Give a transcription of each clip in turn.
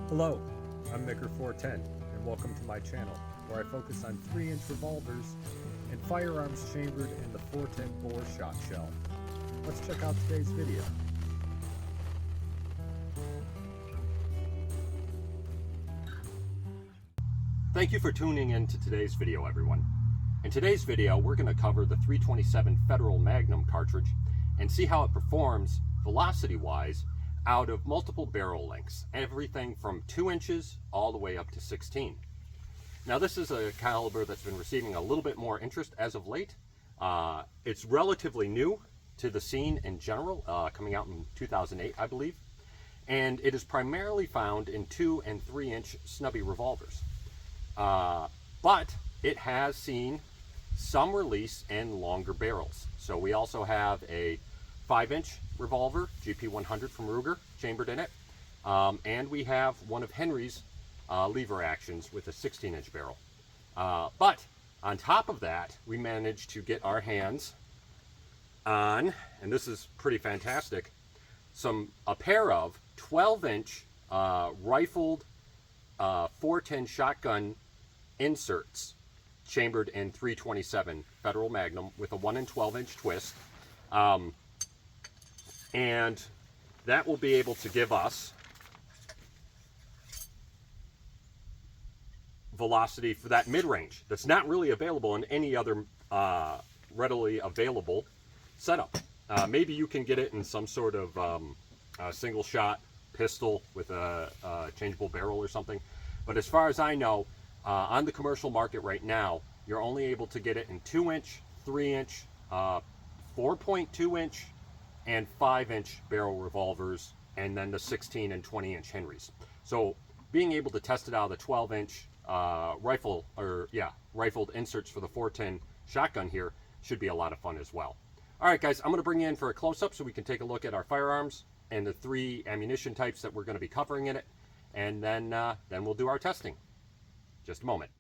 Hello, I'm Maker410, and welcome to my channel, where I focus on 3-inch revolvers and firearms chambered in the 410 bore shot shell. Let's check out today's video. Thank you for tuning in to today's video, everyone. In today's video, we're going to cover the 327 Federal Magnum cartridge and see how it performs velocity-wise out of multiple barrel lengths, everything from 2 inches all the way up to 16. Now, this is a caliber that's been receiving a little bit more interest as of late. It's relatively new to the scene in general, coming out in 2008, I believe, and it is primarily found in 2 and 3 inch snubby revolvers. But it has seen some release in longer barrels. So we also have a 5-inch revolver, GP100 from Ruger, chambered in it. And we have one of Henry's lever actions with a 16-inch barrel. But on top of that, we managed to get our hands on, and this is pretty fantastic, a pair of 12-inch rifled 410 shotgun inserts chambered in 327 Federal Magnum with a 1 and 12-inch twist. And that will be able to give us velocity for that mid-range that's not really available in any other readily available setup. Maybe you can get it in some sort of single shot pistol with a changeable barrel or something, but as far as I know, on the commercial market right now, you're only able to get it in 2-inch, 3-inch, 4.2-inch, and 5-inch barrel revolvers, and then the 16 and 20-inch Henrys. So being able to test it out of the 12-inch rifled inserts for the 410 shotgun here should be a lot of fun as well. All right, guys, I'm going to bring you in for a close-up so we can take a look at our firearms and the 3 ammunition types that we're going to be covering in it, and then we'll do our testing. Just a moment.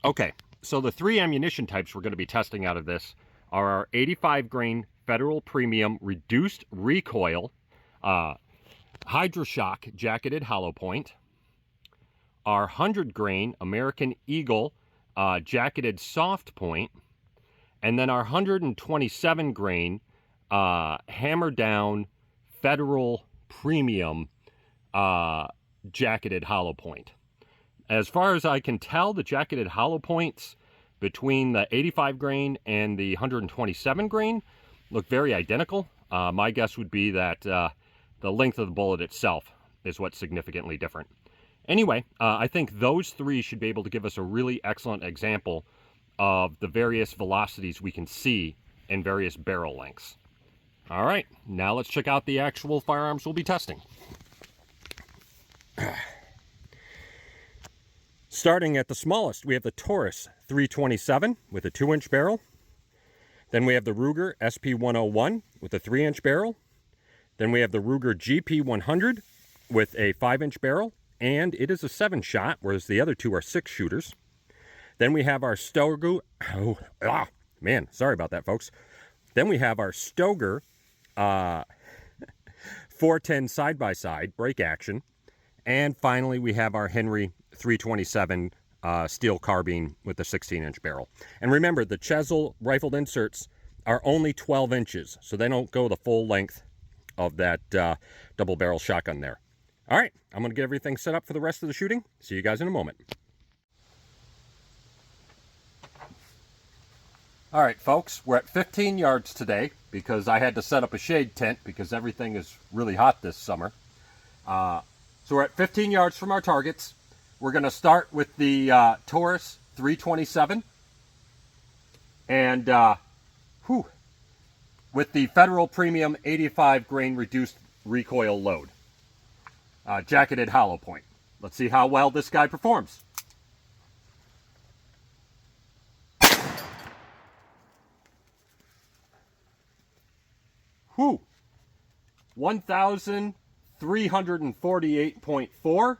Okay, so the 3 ammunition types we're going to be testing out of this are our 85 grain Federal Premium Reduced Recoil Hydra-Shok jacketed hollow point, our 100 grain American Eagle jacketed soft point, and then our 127 grain hammer down Federal Premium jacketed hollow point. As far as I can tell, the jacketed hollow points between the 85 grain and the 127 grain look very identical. My guess would be that the length of the bullet itself is what's significantly different. Anyway, I think those 3 should be able to give us a really excellent example of the various velocities we can see in various barrel lengths. All right, now let's check out the actual firearms we'll be testing. Starting at the smallest, we have the Taurus 327 with a 2-inch barrel. Then we have the Ruger SP101 with a 3-inch barrel. Then we have the Ruger GP100 with a 5-inch barrel, and it is a 7-shot, whereas the other 2 are 6-shooters. Then we have our Stoger, sorry about that, folks. Then we have our Stoger 410 side-by-side break action. And finally, we have our Henry 327 steel carbine with the 16-inch barrel. And remember, the Chesil rifled inserts are only 12 inches, so they don't go the full length of that double barrel shotgun there. All right, I'm going to get everything set up for the rest of the shooting. See you guys in a moment. All right, folks, we're at 15 yards today because I had to set up a shade tent because everything is really hot this summer. So we're at 15 yards from our targets. We're going to start with the Taurus 327 and with the Federal Premium 85 grain reduced recoil load, jacketed hollow point. Let's see how well this guy performs. Whew, 1,348.4.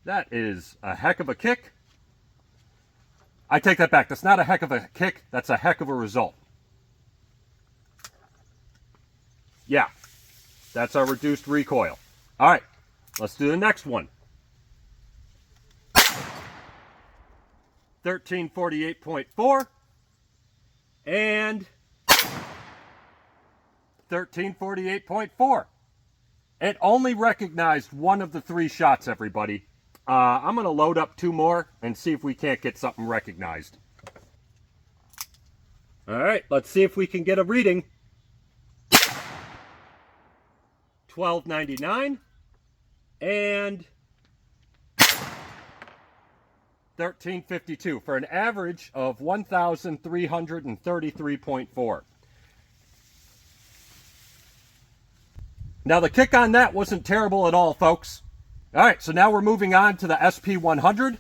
That is a heck of a kick. I take that back. That's not a heck of a kick. That's a heck of a result. Yeah, that's our reduced recoil. All right, let's do the next one. 1348.4 and 1348.4. It only recognized one of the three shots, everybody. I'm going to load up two more and see if we can't get something recognized. All right, let's see if we can get a reading. 1299 and 1352 for an average of 1,333.4. Now the kick on that wasn't terrible at all, folks. All right, so now we're moving on to the SP100.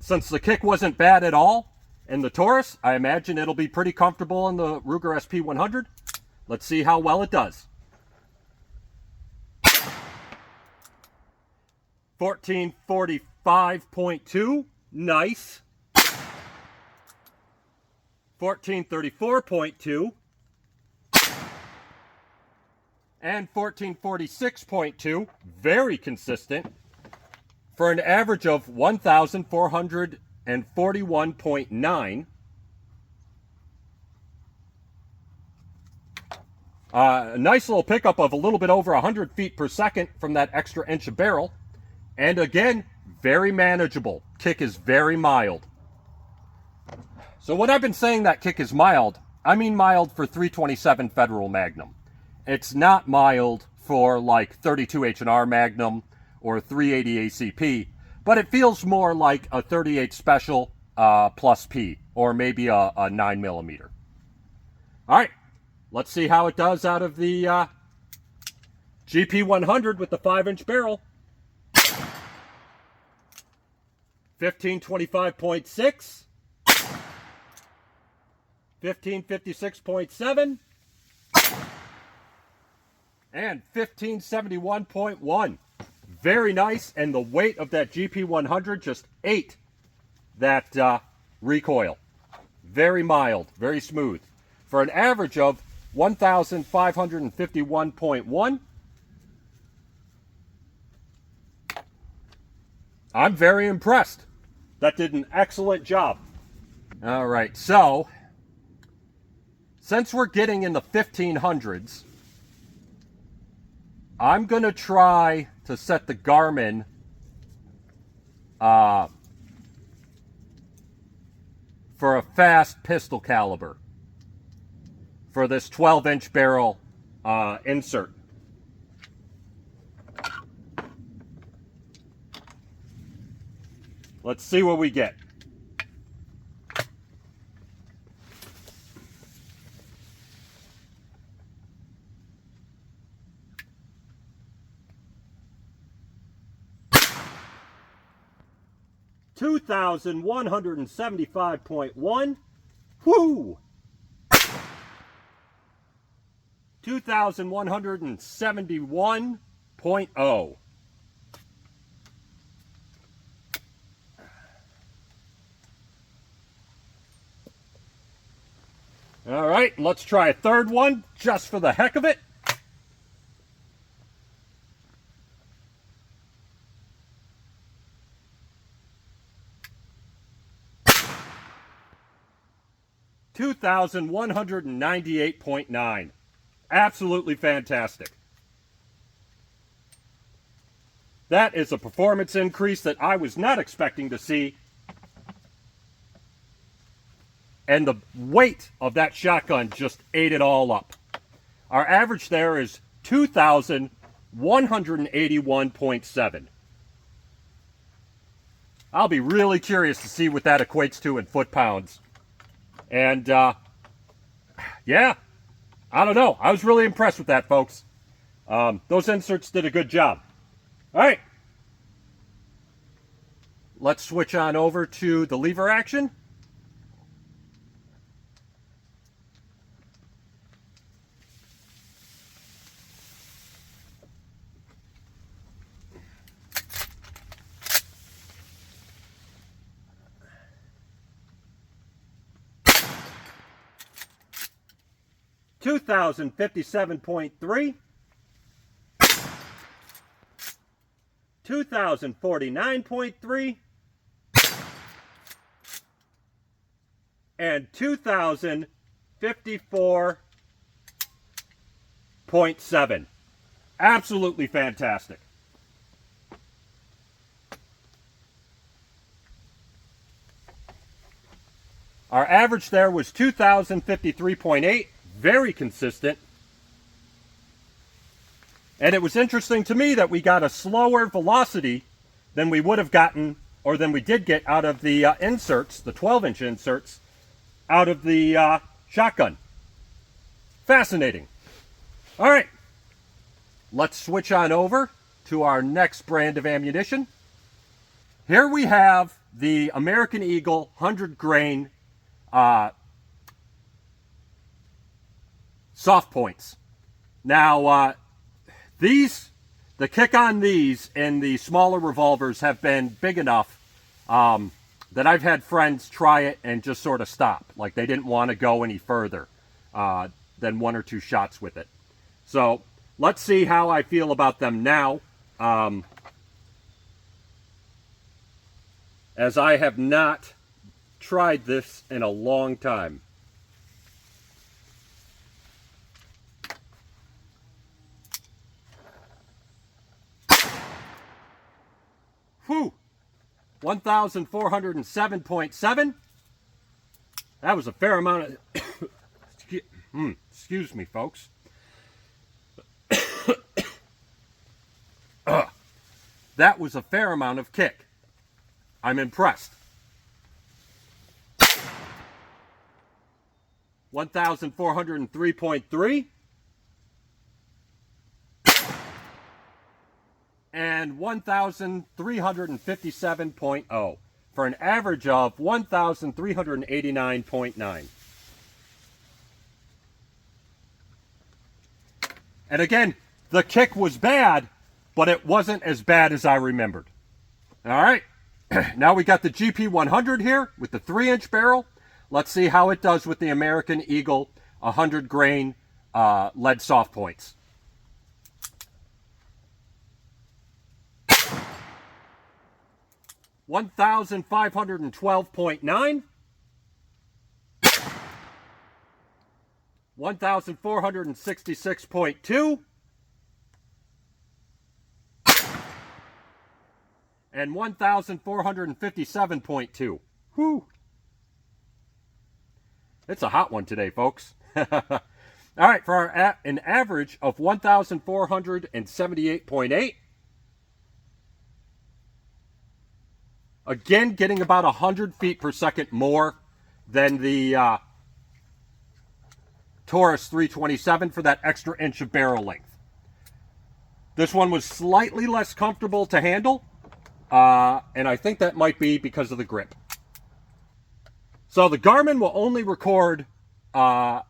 Since the kick wasn't bad at all in the Taurus, I imagine it'll be pretty comfortable in the Ruger SP100. Let's see how well it does. 1445.2, nice. 1434.2 and 1446.2, very consistent, for an average of 1,441.9. A nice little pickup of a little bit over 100 feet per second from that extra inch of barrel. And again, very manageable. Kick is very mild. So when I've been saying that kick is mild, I mean mild for 327 Federal Magnum. It's not mild for like 32 H&R Magnum or 380 ACP, but it feels more like a 38 Special plus P, or maybe a 9mm. All right, let's see how it does out of the GP100 with the 5-inch barrel. 1525.6, 1556.7, and 1571.1. Very nice, and the weight of that GP100 just ate that recoil. Very mild, very smooth. For an average of 1,551.1. I'm very impressed. That did an excellent job. All right, so since we're getting in the 1500s, I'm going to try to set the Garmin for a fast pistol caliber for this 12-inch barrel insert. Let's see what we get. $2,175.1. Whoo! 2,171.0. All right, let's try a third one just for the heck of it. $2,198.9. Absolutely fantastic. That is a performance increase that I was not expecting to see. And the weight of that shotgun just ate it all up. Our average there is 2,181.7. I'll be really curious to see what that equates to in foot-pounds. And, yeah, I don't know. I was really impressed with that, folks. Those inserts did a good job. All right. Let's switch on over to the lever action. $2,057.3. 2049.3, and 2054.7. Absolutely fantastic. Our average there was 2053.8, very consistent. And it was interesting to me that we got a slower velocity than we would have gotten, or than we did get out of the inserts, the 12-inch inserts, out of the shotgun. Fascinating. All right, let's switch on over to our next brand of ammunition. Here we have the American Eagle 100 grain soft points. Now, the kick on these and the smaller revolvers have been big enough that I've had friends try it and just sort of stop. Like they didn't want to go any further than 1 or 2 shots with it. So let's see how I feel about them now. As I have not tried this in a long time. Whew! 1,407.7. That was a fair amount of... excuse me, folks. That was a fair amount of kick. I'm impressed. 1,403.3. And 1,357.0 for an average of 1,389.9. And again, the kick was bad, but it wasn't as bad as I remembered. All right, now we got the GP100 here with the 3-inch barrel. Let's see how it does with the American Eagle 100 grain lead soft points. $1,512.9, 1,466.2, and 1,457.2. Whew. It's a hot one today, folks. All right, for an average of 1,478.8. Again, getting about 100 feet per second more than the Taurus 327 for that extra inch of barrel length. This one was slightly less comfortable to handle, and I think that might be because of the grip. So the Garmin will only record at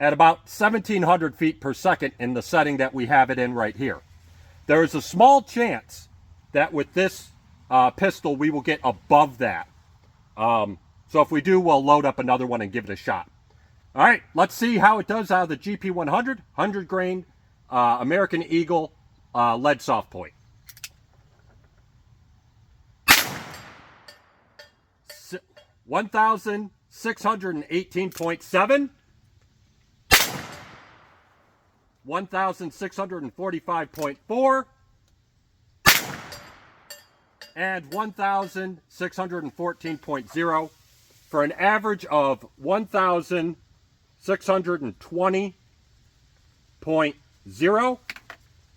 about 1,700 feet per second in the setting that we have it in right here. There is a small chance that with this pistol we will get above that. So if we do, we'll load up another one and give it a shot. All right, let's see how it does out of the GP100 100 grain American Eagle lead soft point. 1,618.7, 1,645.4, and 1,614.0 for an average of 1,620.0.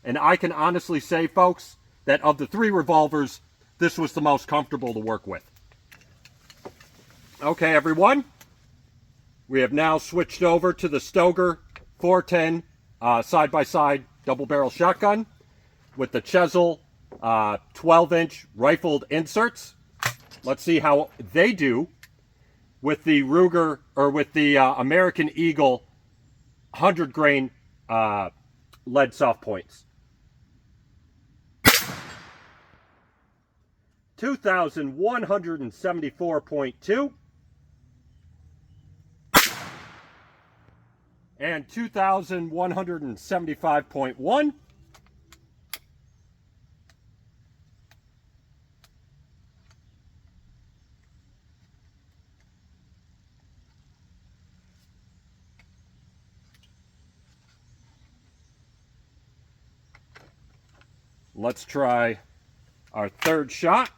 And I can honestly say, folks, that of the 3 revolvers, this was the most comfortable to work with. Okay, everyone. We have now switched over to the Stoeger 410 side-by-side double-barrel shotgun with the Chesil 12-inch rifled inserts. Let's see how they do with the Ruger, or with the American Eagle 100 grain lead soft points. 2,174.2 and 2,175.1 let's try our third shot.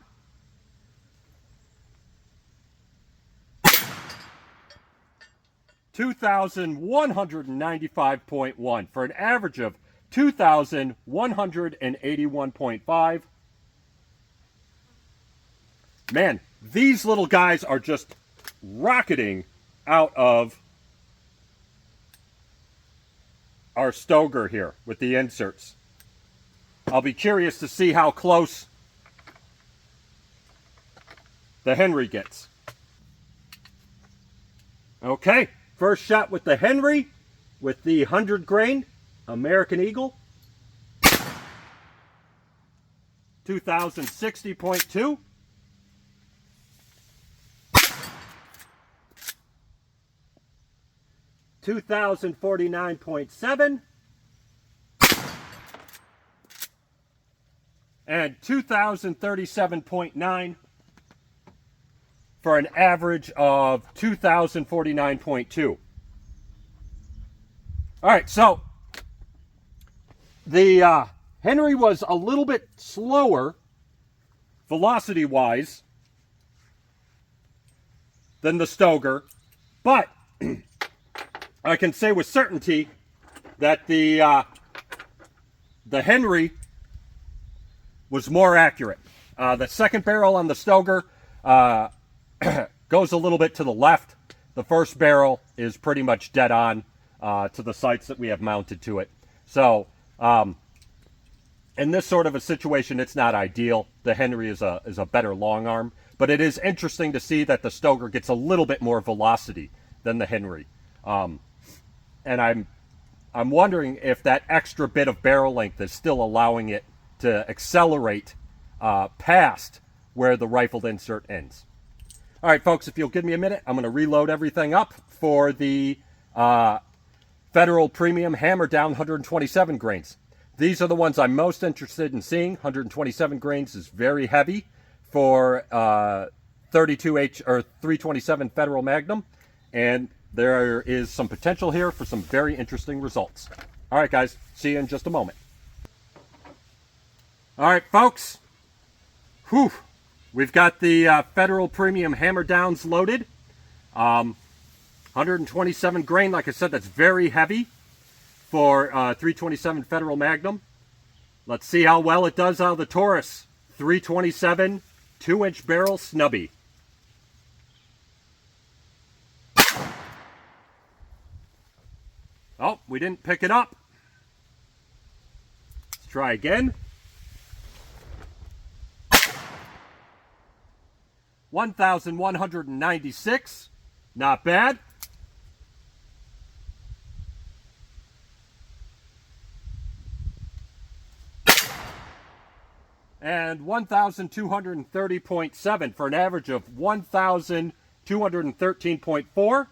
$2,195.1 for an average of 2,181.5. Man, these little guys are just rocketing out of our Stoger here with the inserts. I'll be curious to see how close the Henry gets. Okay, first shot with the Henry with the 100 grain American Eagle. 2060.2. 2049.7. And 2037.9 for an average of 2049.2. All right, so the Henry was a little bit slower velocity-wise than the Stoger, but I can say with certainty that the Henry was more accurate. The second barrel on the Stoger goes a little bit to the left. The first barrel is pretty much dead on to the sights that we have mounted to it. So in this sort of a situation, it's not ideal. The Henry is a better long arm, but it is interesting to see that the Stoger gets a little bit more velocity than the Henry. And I'm wondering if that extra bit of barrel length is still allowing it to accelerate past where the rifled insert ends. All right, folks, if you'll give me a minute, I'm going to reload everything up for the Federal Premium Hammer Down 127 grains. These are the ones I'm most interested in seeing. 127 grains is very heavy for 32H or 327 Federal Magnum, and there is some potential here for some very interesting results. All right, guys, see you in just a moment. All right, folks. Whew. We've got the Federal Premium Hammer Downs loaded. 127 grain, like I said, that's very heavy for 327 Federal Magnum. Let's see how well it does out of the Taurus 327 2-inch barrel snubby. Oh, we didn't pick it up. Let's try again. 1,196. Not bad. And 1,230.7 for an average of 1,213.4.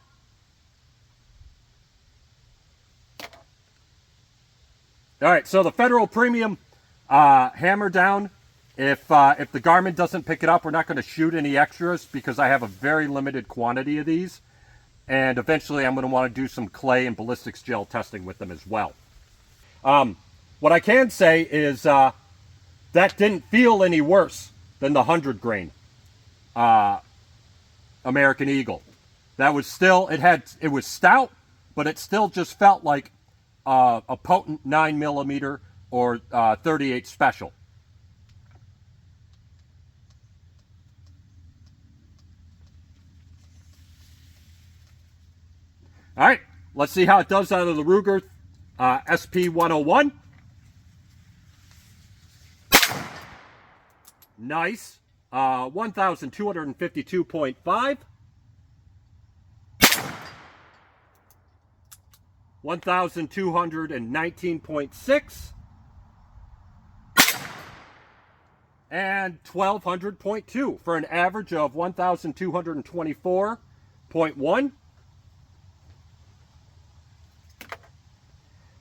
All right, so the Federal Premium Hammer Down, if the Garmin doesn't pick it up, we're not going to shoot any extras because I have a very limited quantity of these. And eventually I'm going to want to do some clay and ballistics gel testing with them as well. What I can say is that didn't feel any worse than the 100 grain American Eagle. That was still, it was stout, but it still just felt like a potent 9mm or 38 special. All right, let's see how it does out of the Ruger SP-101. Nice. 1,252.5. 1,219.6. And 1,200.2 for an average of 1,224.1.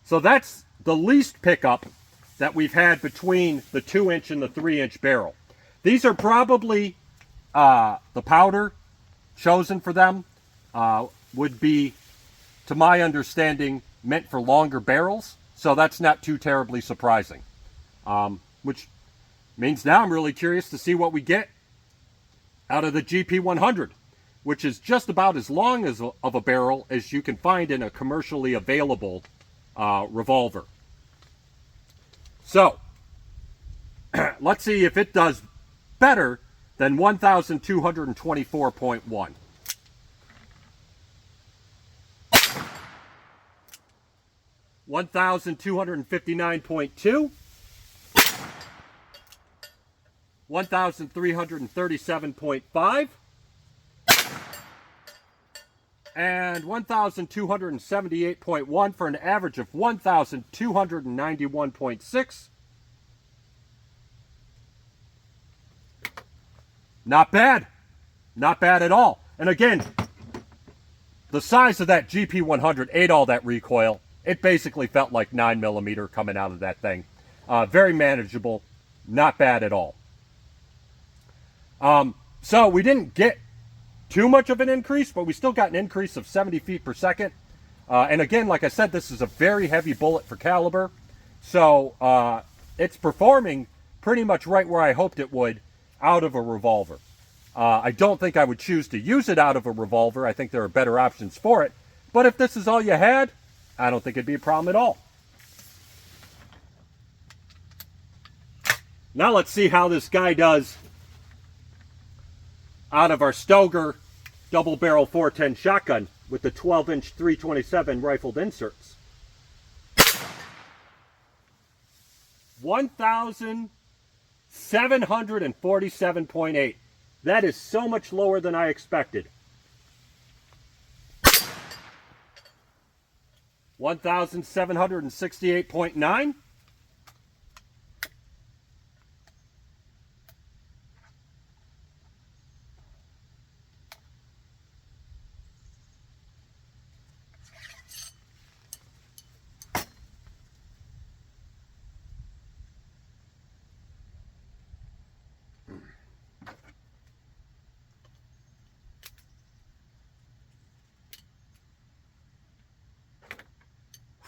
So that's the least pickup that we've had between the 2-inch and the 3-inch barrel. These are probably the powder chosen for them would be, to my understanding, meant for longer barrels. So that's not too terribly surprising. which means now I'm really curious to see what we get out of the GP100, which is just about as long as of a barrel as you can find in a commercially available revolver. So, let's see if it does better than 1,224.1. $1,259.2, 1,337.5, and 1,278.1 for an average of 1,291.6. Not bad. Not bad at all. And again, the size of that GP100 ate all that recoil. It basically felt like 9mm coming out of that thing. Very manageable. Not bad at all. So we didn't get too much of an increase, but we still got an increase of 70 feet per second. And again, like I said, this is a very heavy bullet for caliber. So it's performing pretty much right where I hoped it would out of a revolver. I don't think I would choose to use it out of a revolver. I think there are better options for it. But if this is all you had, I don't think it'd be a problem at all. Now let's see how this guy does out of our Stoeger double barrel 410 shotgun with the 12-inch 327 rifled inserts. 1,747.8. That is so much lower than I expected. 1,768.9.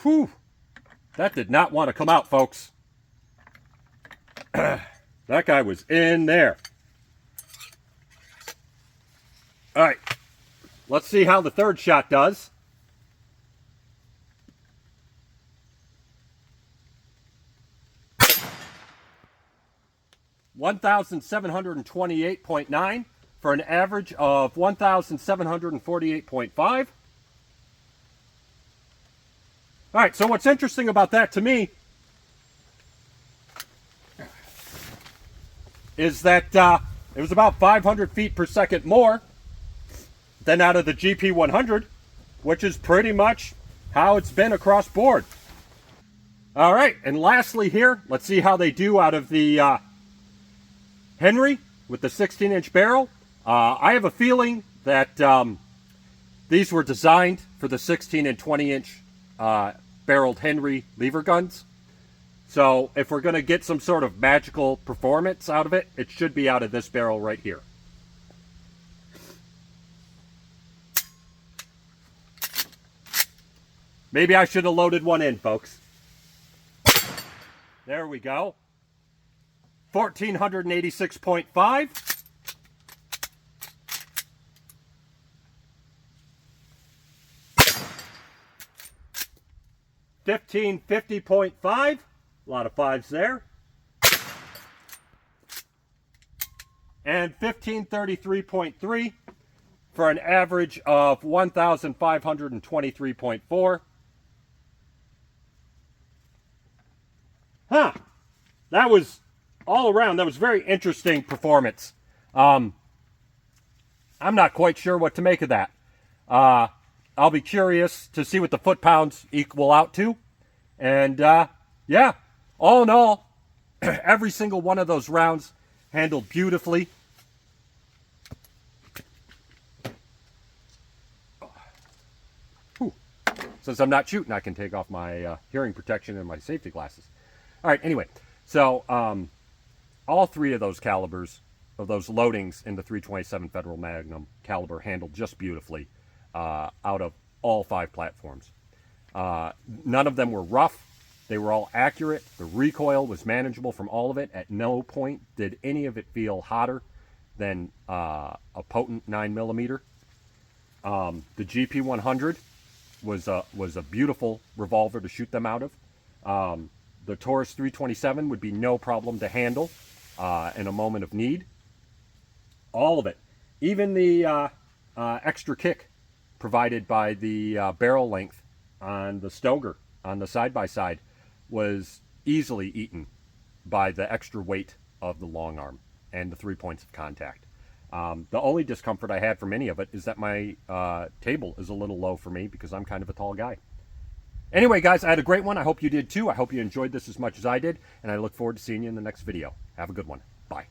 Whew, that did not want to come out, folks. That guy was in there. All right, let's see how the third shot does. $1,728.9 for an average of 1,748.5. All right, so what's interesting about that to me is that it was about 500 feet per second more than out of the GP100, which is pretty much how it's been across board. All right, and lastly here, let's see how they do out of the Henry with the 16-inch barrel. I have a feeling that these were designed for the 16 and 20-inch barreled Henry lever guns. So if we're going to get some sort of magical performance out of it, it should be out of this barrel right here. Maybe I should have loaded one in, folks. There we go. 1,486.5. 1,550.5, a lot of fives there. And 1,533.3 for an average of 1,523.4. Huh. That was all around. That was very interesting performance. I'm not quite sure what to make of that. I'll be curious to see what the foot-pounds equal out to. And, yeah, all in all, every single one of those rounds handled beautifully. Whew. Since I'm not shooting, I can take off my hearing protection and my safety glasses. All right, anyway, so all three of those calibers, of those loadings in the 327 Federal Magnum caliber handled just beautifully. Out of all 5 platforms. None of them were rough. They were all accurate. The recoil was manageable from all of it. At no point did any of it feel hotter than a potent 9mm. The GP100 was a beautiful revolver to shoot them out of. The Taurus 327 would be no problem to handle in a moment of need. All of it, even the extra kick provided by the barrel length on the Stoger on the side-by-side was easily eaten by the extra weight of the long arm and the 3 points of contact. The only discomfort I had from any of it is that my table is a little low for me because I'm kind of a tall guy. Anyway, guys, I had a great one. I hope you did too. I hope you enjoyed this as much as I did, and I look forward to seeing you in the next video. Have a good one. Bye.